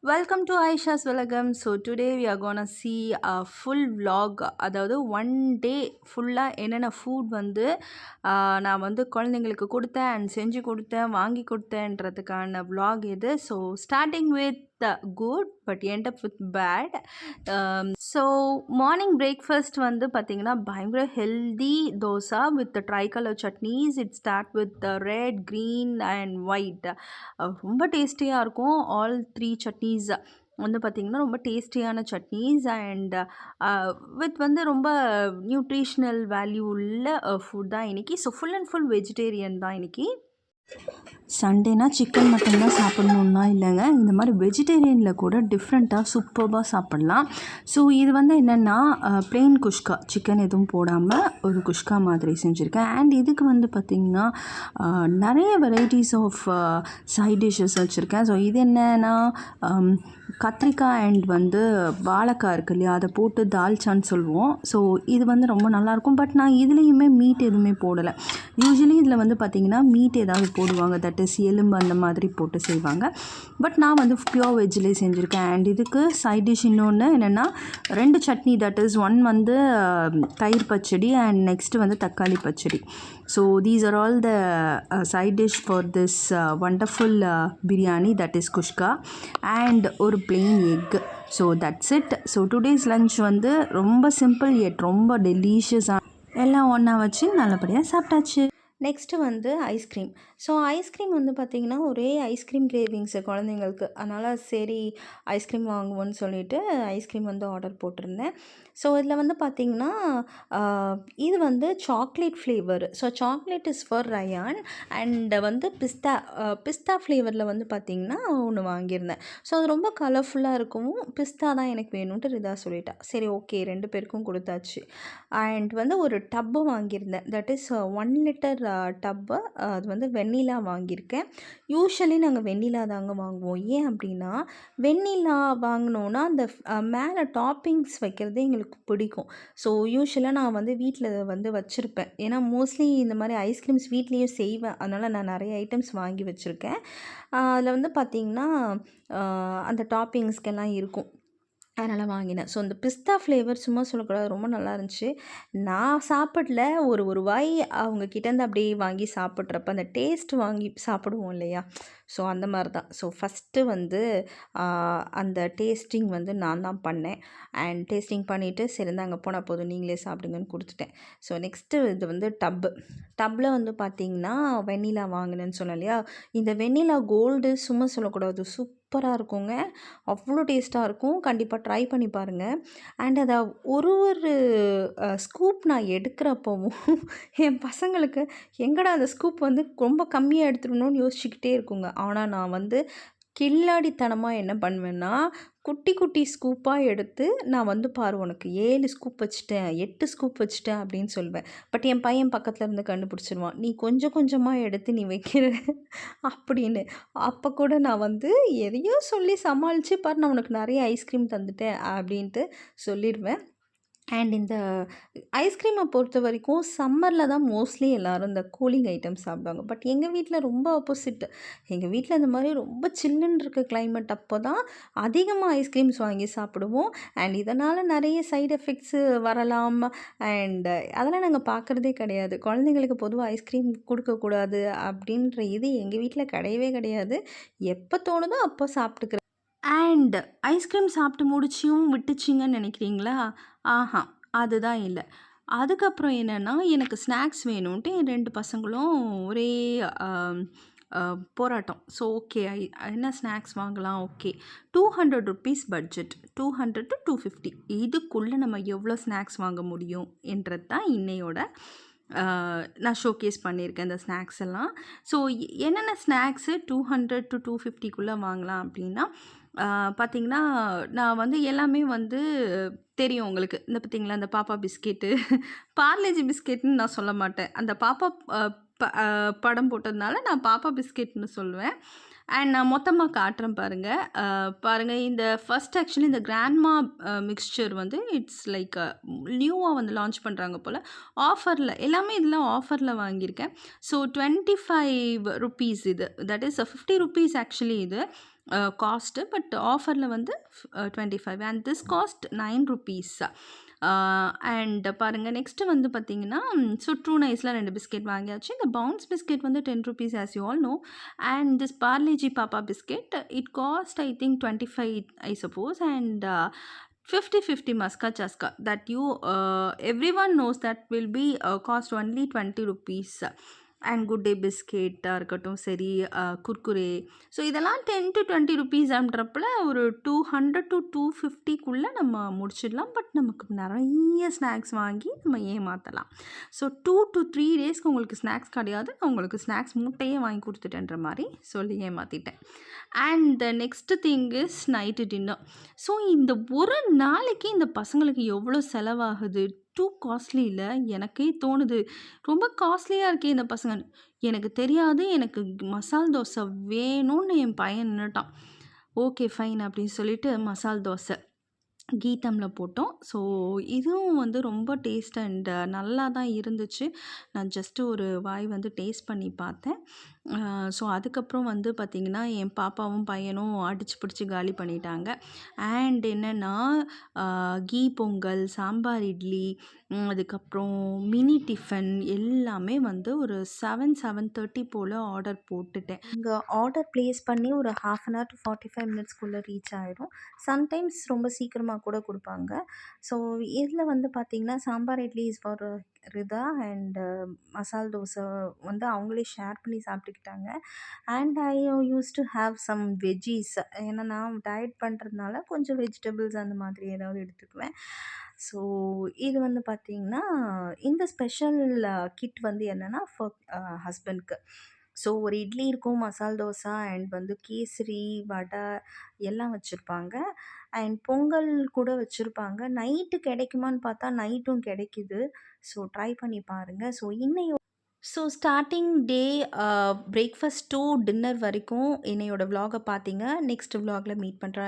Welcome to Aisha's Velagam. So today we are gonna see a full vlog. அதாவது one day ஃபுல்லாக என்னென்ன food வந்து நான் வந்து குழந்தைங்களுக்கு கொடுத்தேன் அண்ட் செஞ்சு கொடுத்தேன் வாங்கி கொடுத்தேன்றதுக்கான vlog இது. So starting with good but end up with bad. So morning breakfast வந்து பார்த்திங்கன்னா பயங்கர healthy dosa with dry colour chutneys. It start with red green and white. ரொம்ப டேஸ்டியாக இருக்கும். ஆல் த்ரீ சட்னீஸ் வந்து பார்த்திங்கன்னா ரொம்ப டேஸ்டியான சட்னீஸ் அண்ட் வித் வந்து ரொம்ப நியூட்ரிஷ்னல் வேல்யூ உள்ள ஃபுட் தான் இன்றைக்கி. So full and full vegetarian தான் இன்றைக்கி. சண்டேனா சிக்கன் மட்டன் தான் சாப்பிட்ணுன்னா இல்லைங்க, இந்த மாதிரி வெஜிடேரியனில் கூட டிஃப்ரெண்ட்டாக சூப்பர்பாக சாப்பிட்லாம். ஸோ இது வந்து என்னென்னா ப்ளெயின் குஷ்கா, சிக்கன் எதுவும் போடாமல் ஒரு குஷ்கா மாதிரி செஞ்சுருக்கேன். அண்ட் இதுக்கு வந்து பார்த்திங்கன்னா நிறைய வெரைட்டிஸ் ஆஃப் சைட் டிஷ்ஷஸ் வச்சுருக்கேன். ஸோ இது என்னென்னா கத்திரிக்காய் அண்ட் வந்து வாழைக்காய் இருக்கு இல்லையா, அதை போட்டு தால்ச்சான்னு சொல்லுவோம். ஸோ இது வந்து ரொம்ப நல்லாயிருக்கும். பட் நான் இதுலேயுமே மீட் எதுவுமே போடலை. யூஸ்வலி இதில் வந்து பார்த்திங்கன்னா மீட் ஏதாவது போடுவாங்க, தட் இஸ் எலும்பு அந்த மாதிரி போட்டு செய்வாங்க. பட் நான் வந்து பியோர் வெஜ்ஜிலே செஞ்சுருக்கேன். அண்ட் இதுக்கு சைட் டிஷ் இன்னொன்று என்னென்னா 2 சட்னி, தட் இஸ் ஒன் வந்து தயிர் பச்சடி அண்ட் நெக்ஸ்ட்டு வந்து தக்காளி பச்சடி. So these are all the side dish for this wonderful biryani, that is kushka and ஒரு plain egg. So that's it. So today's lunch வந்து ரொம்ப சிம்பிள் எட் ரொம்ப டெலிஷியஸாக எல்லாம் ஒன்றா வச்சு நல்லபடியாக சாப்பிட்டாச்சு. நெக்ஸ்ட்டு வந்து ஐஸ்கிரீம். ஸோ ஐஸ்கிரீம் வந்து பார்த்திங்கன்னா ஒரே ஐஸ்கிரீம் கிரேவிங்ஸு குழந்தைங்களுக்கு. அதனால் சரி ஐஸ்கிரீம் வாங்குவோன்னு சொல்லிவிட்டு ஐஸ்கிரீம் வந்து ஆர்டர் போட்டிருந்தேன். ஸோ இதில் வந்து பார்த்திங்கன்னா இது வந்து chocolate flavour. So chocolate is for Rayan and வந்து பிஸ்தா ஃப்ளேவரில் வந்து பார்த்திங்கன்னா ஒன்று வாங்கியிருந்தேன். ஸோ அது ரொம்ப கலர்ஃபுல்லாக இருக்கவும் பிஸ்தா தான் எனக்கு வேணும்ன்ட்டு ரிதா சொல்லிட்டா. சரி ஓகே 2 பேருக்கும் கொடுத்தாச்சு. அண்ட் வந்து ஒரு டப்பு வாங்கியிருந்தேன், தட் இஸ் 1 லிட்டர் டப்பு. அது வந்து வெண்ணிலா வாங்கியிருக்கேன். யூஷுவலி நாங்கள் வெண்ணிலா தாங்க வாங்குவோம். ஏன் அப்படின்னா வெண்ணிலா வாங்கினோன்னா அந்த மேலே டாப்பிங்ஸ் வைக்கிறது எங்களுக்கு பிடிக்கும். ஸோ யூஷுவலாக நான் வந்து வீட்டில் வந்து வச்சுருப்பேன். ஏன்னா மோஸ்ட்லி இந்த மாதிரி ஐஸ்கிரீம்ஸ் வீட்லேயும் செய்வேன். அதனால் நான் நிறைய ஐட்டம்ஸ் வாங்கி வச்சுருக்கேன். அதில் வந்து பார்த்திங்கன்னா அந்த டாப்பிங்ஸ்க்கெல்லாம் இருக்கும், அதனால் வாங்கினேன். ஸோ இந்த பிஸ்தா ஃப்ளேவர் சும்மா சொல்லக்கூடாது, ரொம்ப நல்லா இருந்துச்சு. நான் சாப்பிடல, ஒரு வாய் அவங்கக்கிட்டேருந்து அப்படியே வாங்கி சாப்பிட்றப்ப அந்த டேஸ்ட் வாங்கி சாப்பிடுவோம் இல்லையா, ஸோ அந்த மாதிரி தான். ஸோ ஃபஸ்ட்டு வந்து அந்த டேஸ்டிங் வந்து நான் தான் பண்ணேன். அண்ட் டேஸ்டிங் பண்ணிவிட்டு சரி அங்கே போனால் போதும் நீங்களே சாப்பிடுங்கன்னு கொடுத்துட்டேன். ஸோ நெக்ஸ்ட்டு இது வந்து டப்பில் வந்து பார்த்திங்கன்னா வெண்ணிலா வாங்கினேன்னு சொன்னேன் இல்லையா, இந்த வெண்ணிலா கோல்டு சும்மா சொல்லக்கூடாது, சூப்பராக இருக்குங்க. அவ்வளோ டேஸ்ட்டாக இருக்கும். கண்டிப்பாக ட்ரை பண்ணி பாருங்கள். அண்ட் அதை ஒரு ஸ்கூப் நான் எடுக்கிறப்பவும் என் பசங்களுக்கு எங்கடா அந்த ஸ்கூப் வந்து ரொம்ப கம்மியாக எடுத்துடணும்னு யோசிச்சுக்கிட்டே இருக்குங்க. ஆனால் நான் வந்து கில்லாடித்தனமாக என்ன பண்ணுவேன்னா குட்டி குட்டி ஸ்கூப்பாக எடுத்து நான் வந்து பாரு உனக்கு 7 ஸ்கூப் வச்சுட்டேன் 8 ஸ்கூப் வச்சுட்டேன் அப்படின்னு சொல்வேன். பட் என் பையன் பக்கத்தில் இருந்து கண்டுபிடிச்சிருவான், நீ கொஞ்சம் கொஞ்சமாக எடுத்து நீ வைக்கிற அப்படின்னு. அப்போ கூட நான் வந்து எதையோ சொல்லி சமாளித்து பாரு நான் உனக்கு நிறைய ஐஸ்கிரீம் தந்துட்டேன் அப்படின்ட்டு சொல்லிடுவேன். அண்ட் இந்த ஐஸ்கிரீமை பொறுத்த வரைக்கும் சம்மரில் தான் மோஸ்ட்லி எல்லோரும் இந்த கூலிங் ஐட்டம்ஸ் சாப்பிடுவாங்க. பட் எங்கள் வீட்டில் ரொம்ப ஆப்போசிட். எங்கள் வீட்டில் இந்த மாதிரி ரொம்ப சில்லுன்னு இருக்க கிளைமேட் அப்போ தான் அதிகமாக ஐஸ்கிரீம்ஸ் வாங்கி சாப்பிடுவோம். அண்ட் இதனால் நிறைய சைடு எஃபெக்ட்ஸு வரலாம். அண்ட் அதெல்லாம் நாங்கள் பார்க்குறதே கிடையாது. குழந்தைங்களுக்கு பொதுவாக ஐஸ்கிரீம் கொடுக்கக்கூடாது அப்படின்ற இது எங்கள் வீட்டில் கிடையவே கிடையாது. எப்போ தோணுதோ அப்போ சாப்பிட்டுக்கிறேன். அண்ட் ஐஸ்கிரீம் சாப்பிட்டு முடிச்சியும் விட்டுச்சிங்கன்னு நினைக்கிறீங்களா? ஆஹா, அதுதான் இல்லை. அதுக்கப்புறம் என்னென்னா எனக்கு ஸ்நாக்ஸ் வேணும்ன்ட்டு என் 2 பசங்களும் ஒரே போராட்டம். ஸோ ஓகே என்ன ஸ்நாக்ஸ் வாங்கலாம், ஓகே 200 ருப்பீஸ் பட்ஜெட், 200 to 250 இதுக்குள்ளே நம்ம எவ்வளோ ஸ்நாக்ஸ் வாங்க முடியும் என்றது தான் இன்னையோட நான் ஷோகேஸ் பண்ணியிருக்கேன் இந்த ஸ்நாக்ஸ் எல்லாம். ஸோ என்னென்ன ஸ்நாக்ஸு 200 to 250க்குள்ளே வாங்கலாம் அப்படின்னா பார்த்திங்கன்னா நான் வந்து எல்லாமே வந்து தெரியும் உங்களுக்கு. இந்த பார்த்திங்களா இந்த பாப்பா பிஸ்கெட்டு, பார்லேஜி பிஸ்கெட்னு நான் சொல்ல மாட்டேன். அந்த பாப்பா படம் போட்டதுனால நான் பாப்பா பிஸ்கெட்னு சொல்லுவேன். அண்ட் நான் மொத்தமாக காட்டுறேன் பாருங்கள். இந்த ஃபஸ்ட் ஆக்சுவலி இந்த கிராண்ட்மா மிக்ஸ்சர் வந்து இட்ஸ் லைக் நியூவாக வந்து லான்ச் பண்ணுறாங்க போல். ஆஃபரில் எல்லாமே இதெல்லாம் ஆஃபரில் வாங்கியிருக்கேன். ஸோ 25 ருப்பீஸ் இது, தட் இஸ் 50 ருப்பீஸ் ஆக்சுவலி இது. காஸ்ட்டு. பட் ஆஃபரில் வந்து 25 and this cost 9 rupees. And பாருங்கள், நெக்ஸ்ட்டு வந்து பார்த்தீங்கன்னா, ஸோ ட்ரூ நைஸில் 2 பிஸ்கெட் வாங்கியாச்சு. இந்த பவுன்ஸ் பிஸ்கெட் வந்து 10 rupees as you all know. And this Parle G பாப்பா biscuit it cost I think 25 I suppose. And 50-50 Maska Chaska that you everyone knows that will be cost only 20 rupees. And good day பிஸ்கெட்டாக இருக்கட்டும் சரி, Kurkure. So இதெல்லாம் 10 to 20 rupees அப்படின்றப்பல ஒரு 200 to 250க்குள்ளே நம்ம முடிச்சிடலாம். But நமக்கு நிறைய ஸ்நாக்ஸ் வாங்கி நம்ம ஏமாற்றலாம். ஸோ 2 to 3 டேஸ்க்கு உங்களுக்கு ஸ்நாக்ஸ் கிடையாது, நான் உங்களுக்கு ஸ்நாக்ஸ் மூட்டையே வாங்கி கொடுத்துட்டேன்ற மாதிரி சொல்லி ஏமாற்றிட்டேன். And next thing is night dinner. ஸோ இந்த ஒரு நாளைக்கு இந்த பசங்களுக்கு எவ்வளோ செலவாகுது? டூ காஸ்ட்லி இல்லை? எனக்கே தோணுது ரொம்ப காஸ்ட்லியாக இருக்கே இந்த பசங்க. எனக்கு தெரியாது, எனக்கு மசால் தோசை வேணும்னு என் பையன் நின்னுட்டான். ஓகே ஃபைன் அப்படின்னு சொல்லிட்டு மசால் தோசை கீதமில் போட்டோம். ஸோ இதுவும் வந்து ரொம்ப டேஸ்ட் அண்ட் நல்லா தான் இருந்துச்சு. நான் ஜஸ்ட்டு ஒரு வாய் வந்து டேஸ்ட் பண்ணி பார்த்தேன். ஸோ அதுக்கப்புறம் வந்து பார்த்திங்கன்னா, என் பாப்பாவும் பையனும் அடிச்சு பிடிச்சி காலி பண்ணிட்டாங்க. அண்ட் என்னென்னா, கீ பொங்கல், சாம்பார் இட்லி, அதுக்கப்புறம் மினி டிஃபன் எல்லாமே வந்து ஒரு 7-7:30 போல் ஆர்டர் போட்டுட்டேன். இங்கே ஆர்டர் ப்ளேஸ் பண்ணி ஒரு 1/2 hour to 45 minutesக்குள்ளே ரீச் ஆகிடும். சம்டைம்ஸ் ரொம்ப சீக்கிரமாக கூட கொடுப்பாங்க. ஸோ இதில் வந்து பார்த்திங்கன்னா, sambar idli is for Ritha and masala dosa வந்து அவங்களே ஷேர் பண்ணி சாப்பிட்டுக்கிட்டாங்க. And I use to have some veggies. ஏன்னா நான் டயட் பண்ணுறதுனால கொஞ்சம் வெஜிடபிள்ஸ் அந்த மாதிரி ஏதாவது எடுத்துக்குவேன். ஸோ இது வந்து பார்த்திங்கன்னா, இந்த ஸ்பெஷல் கிட் வந்து என்னென்னா ஃபார் ஹஸ்பண்ட்க்கு. ஸோ ஒரு இட்லி இருக்கும், மசால் தோசை அண்ட் வந்து கேசரி, வடை எல்லாம் வச்சுருப்பாங்க. அண்ட் பொங்கல் கூட வச்சுருப்பாங்க. நைட்டு கிடைக்குமான்னு பார்த்தா நைட்டும் கிடைக்கிது. ஸோ ட்ரை பண்ணி பாருங்கள். So starting day breakfast to dinner வரைக்கும் என்னையோட விலாகை பார்த்தீங்க. நெக்ஸ்ட் விலாகில் மீட் பண்ணுறேன்.